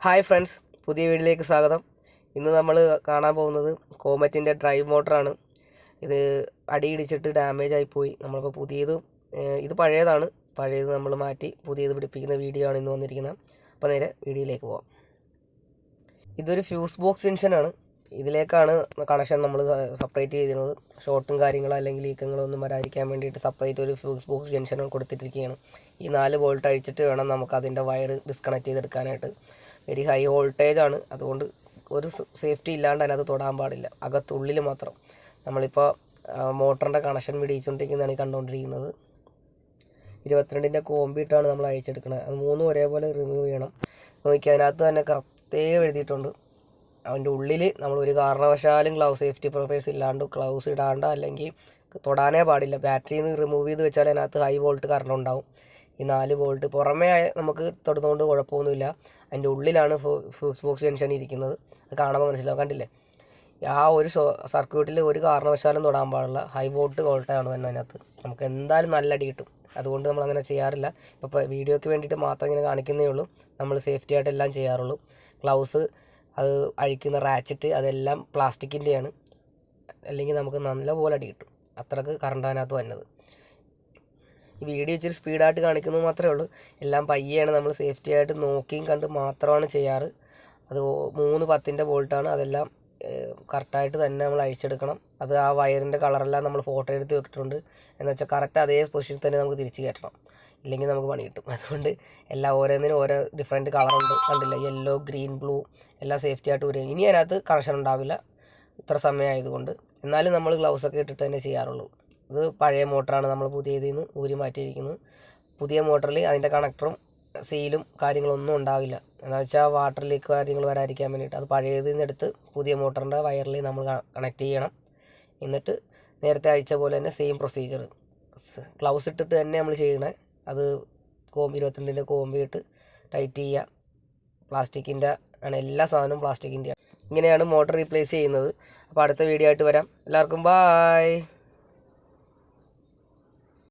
Hi friends, പുതിയ വീഡിയോയിലേക്ക് സ്വാഗതം. ഇന്ന് നമ്മൾ കാണാൻ പോകുന്നത് കോമറ്റിൻ്റെ ഡ്രൈവ് മോട്ടറാണ്. ഇത് അടിയിടിച്ചിട്ട് ഡാമേജ് ആയിപ്പോയി. നമ്മളിപ്പോൾ ഇത് പഴയത് നമ്മൾ മാറ്റി പുതിയത് പിടിപ്പിക്കുന്ന വീഡിയോ ആണ് ഇന്ന് വന്നിരിക്കുന്നത്. അപ്പോൾ നേരെ വീഡിയോയിലേക്ക് പോകാം. ഇതൊരു ഫ്യൂസ് ബോക്സ് ജംഗ്ഷനാണ്. ഇതിലേക്കാണ് കണക്ഷൻ നമ്മൾ സെപ്പറേറ്റ് ചെയ്തിരുന്നത്. ഷോർട്ടും കാര്യങ്ങളോ അല്ലെങ്കിൽ ലീക്കങ്ങളോ ഒന്നും വരാതിരിക്കാൻ വേണ്ടിയിട്ട് സെപ്പറേറ്റ് ഒരു ഫ്യൂസ് ബോക്സ് ജംഗ്ഷൻ കൊടുത്തിട്ടിരിക്കുകയാണ്. ഈ 4 വോൾട്ട് അഴിച്ചിട്ട് വേണം നമുക്ക് അതിൻ്റെ വയർ ഡിസ്കണക്ട് ചെയ്തെടുക്കാനായിട്ട്. വെരി ഹൈ വോൾട്ടേജ് ആണ്, അതുകൊണ്ട് ഒരു സേഫ്റ്റി ഇല്ലാണ്ട് അതിനകത്ത് തൊടാൻ പാടില്ല. അകത്തുള്ളിൽ മാത്രം. നമ്മളിപ്പോൾ മോട്ടറിൻ്റെ കണക്ഷൻ പിടിച്ചുകൊണ്ടിരിക്കുന്നതാണ് ഈ കണ്ടുകൊണ്ടിരിക്കുന്നത്. 22ൻ്റെ കോമ്പിട്ടാണ് നമ്മൾ അഴിച്ചെടുക്കുന്നത്. അത് 3 ഒരേപോലെ റിമൂവ് ചെയ്യണം. നോക്കി അതിനകത്ത് തന്നെ കറക്റ്റേ എഴുതിയിട്ടുണ്ട്. അതിൻ്റെ ഉള്ളിൽ നമ്മൾ ഒരു കാരണവശാലും സേഫ്റ്റി പ്രൊഫൈസ് ഇല്ലാണ്ട് ഗ്ലൗസ് ഇടാണ്ട് അല്ലെങ്കിൽ തൊടാനേ പാടില്ല. ബാറ്ററിയിൽ നിന്ന് റിമൂവ് ചെയ്ത് വെച്ചാൽ അതിനകത്ത് ഹൈ വോൾട്ട് കറണ്ട് ഉണ്ടാവും. ഈ 4 വോൾട്ട് പുറമേ നമുക്ക് തൊടുന്നതുകൊണ്ട് കുഴപ്പമൊന്നുമില്ല. അതിൻ്റെ ഉള്ളിലാണ് ഫ്യൂസ് ബോക്സ് ജംഗ്ഷൻ ഇരിക്കുന്നത്. അത് കാണുമ്പോൾ മനസ്സിലാവും. കണ്ടില്ലേ, ആ ഒരു സർക്യൂട്ടിൽ ഒരു കാരണവശാലും തൊടാൻ പാടില്ല. ഹൈ വോൾട്ടാണ് അതിനകത്ത്. നമുക്ക് എന്തായാലും നല്ല അടി കിട്ടും. അതുകൊണ്ട് നമ്മളങ്ങനെ ചെയ്യാറില്ല. ഇപ്പോൾ വീഡിയോയ്ക്ക് വേണ്ടിയിട്ട് മാത്രം ഇങ്ങനെ കാണിക്കുന്നേ ഉള്ളൂ. നമ്മൾ സേഫ്റ്റി ആയിട്ടെല്ലാം ചെയ്യാറുള്ളൂ. ഗ്ലൗസ്, അത് അഴിക്കുന്ന റാച്ചറ്റ്, അതെല്ലാം പ്ലാസ്റ്റിക്കിൻ്റെയാണ്. അല്ലെങ്കിൽ നമുക്ക് നല്ലപോലെ അടി കിട്ടും. അത്രക്ക് കറണ്ട് അതിനകത്ത് വന്നത്. ഈ വീഡിയോ ഇച്ചിരി സ്പീഡായിട്ട് കാണിക്കുന്നത് മാത്രമേ ഉള്ളൂ. എല്ലാം പയ്യാണ് നമ്മൾ സേഫ്റ്റി ആയിട്ട് നോക്കിയും കണ്ട് മാത്രമാണ് ചെയ്യാറ്. അത് 310ൻ്റെ വോൾട്ടാണ്. അതെല്ലാം കറക്റ്റായിട്ട് തന്നെ നമ്മൾ അഴിച്ചെടുക്കണം. അത് ആ വയറിൻ്റെ കളറെല്ലാം നമ്മൾ ഫോട്ടോ എടുത്ത് വെച്ചിട്ടുണ്ട്. എന്ന് വെച്ചാൽ കറക്റ്റ് അതേ പൊസിഷനിൽ തന്നെ നമുക്ക് തിരിച്ച് കയറ്റണം. ഇല്ലെങ്കിൽ നമുക്ക് പണി കിട്ടും. അതുകൊണ്ട് എല്ലാം ഓരോന്നിനും ഓരോ ഡിഫറെൻറ്റ് കളറുണ്ട്. കണ്ടില്ല, യെല്ലോ, ഗ്രീൻ, ബ്ലൂ എല്ലാം സേഫ്റ്റി ആയിട്ട് വരും. ഇനി അതിനകത്ത് കണക്ഷൻ ഉണ്ടാവില്ല ഇത്ര സമയമായതുകൊണ്ട്. എന്നാലും നമ്മൾ ഗ്ലൗസൊക്കെ ഇട്ടിട്ട് തന്നെ ചെയ്യാറുള്ളൂ. ഇത് പഴയ മോട്ടറാണ്, നമ്മൾ പുതിയതിൽ നിന്ന് ഊരി മാറ്റിയിരിക്കുന്നത്. പുതിയ മോട്ടറിൽ അതിൻ്റെ കണക്ടറും സീലും കാര്യങ്ങളൊന്നും ഉണ്ടാവില്ല. എന്ന് വെച്ചാൽ വാട്ടർ ലീക്ക് കാര്യങ്ങൾ വരാതിരിക്കാൻ വേണ്ടിയിട്ട്. അത് പഴയതിൽ നിന്ന് എടുത്ത് പുതിയ മോട്ടറിൻ്റെ വയറിൽ നമ്മൾ കണക്ട് ചെയ്യണം. എന്നിട്ട് നേരത്തെ അഴിച്ച പോലെ തന്നെ സെയിം പ്രൊസീജിയർ ഗ്ലൗസ് ഇട്ടിട്ട് തന്നെ നമ്മൾ ചെയ്യണേ. അത് 22ൻ്റെ കോമ്പി ഇട്ട് ടൈറ്റ് ചെയ്യുക. പ്ലാസ്റ്റിക്കിൻ്റെ ആണ്, എല്ലാ സാധനവും പ്ലാസ്റ്റിക്കിൻ്റെ. ഇങ്ങനെയാണ് മോട്ടർ റീപ്ലേസ് ചെയ്യുന്നത്. അപ്പോൾ അടുത്ത വീഡിയോ ആയിട്ട് വരാം. എല്ലാവർക്കും ബായ്.